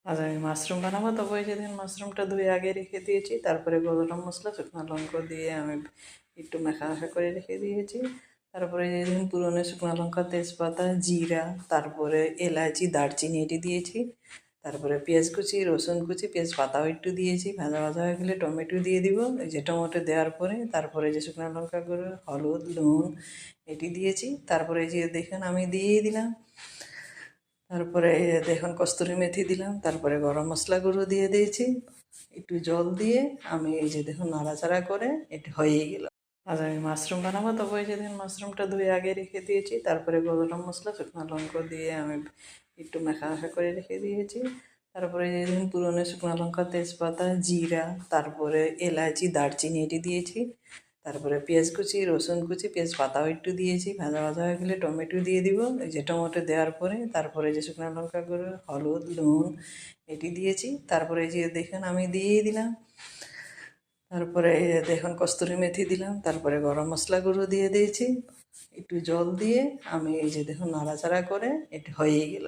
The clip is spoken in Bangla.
আজ আমি মাশরুম বানাবো। তবে ওই যেদিন মাশরুমটা ধুয়ে আগে রেখে দিয়েছি, তারপরে গরম মশলা শুকনো লঙ্কা দিয়ে আমি একটু মাখা মাখা করে রেখে দিয়েছি। তারপরে যেদিন পুরনো শুকনো লঙ্কা, তেজপাতা, জিরা, তারপরে এলাচি, দারচিনি এটি দিয়েছি। তারপরে পেঁয়াজ কুচি, রসুন কুচি, পেঁয়াজ পাতাও একটু দিয়েছি। ভাজা ভাজা হয়ে গেলে টমেটো দিয়ে দিব। এই যে টমেটো দেওয়ার পরে তারপরে যে শুকনো লঙ্কা গুঁড়ো, হলুদ, নুন এটি দিয়েছি। তারপরে যে দেখুন আমি দিয়েই দিলাম। তারপরে দেখুন কস্তুরি মেথি দিলাম। তারপরে গরম মশলা গুঁড়ো দিয়ে দিয়েছি। একটু জল দিয়ে আমি এই যে দেখুন নাড়াচাড়া করে এটা হয়েই গেল। আজ আমি মাশরুম বানাবো। তবে ওই যেদিন মাশরুমটা ধুয়ে আগে রেখে দিয়েছি, তারপরে গরম মশলা শুকনো লঙ্কা দিয়ে আমি একটু মাখা মাখা করে রেখে দিয়েছি। তারপরে যেদিন পুরনো শুকনো লঙ্কা, তেজপাতা, জিরা, তারপরে এলাচি, দারচিনি এটি দিয়েছি। তারপরে পেঁয়াজ কুচি, রসুন কুচি, পেঁয়াজ পাতাও একটু দিয়েছি। ভাজা ভাজা হয়ে গেলে টমেটো দিয়ে দিব। এই যে টমেটো দেওয়ার পরে তারপরে যে শুকনো লঙ্কা গুঁড়ো, হলুদ, নুন এটি দিয়েছি। তারপরে যে দেখুন আমি দিয়েই দিলাম। তারপরে দেখুন কস্তুরি মেথি দিলাম। তারপরে গরম মশলা গুঁড়ো দিয়ে দিয়েছি। একটু জল দিয়ে আমি এই যে দেখুন নাড়াচাড়া করে এটা হয়েই গেল।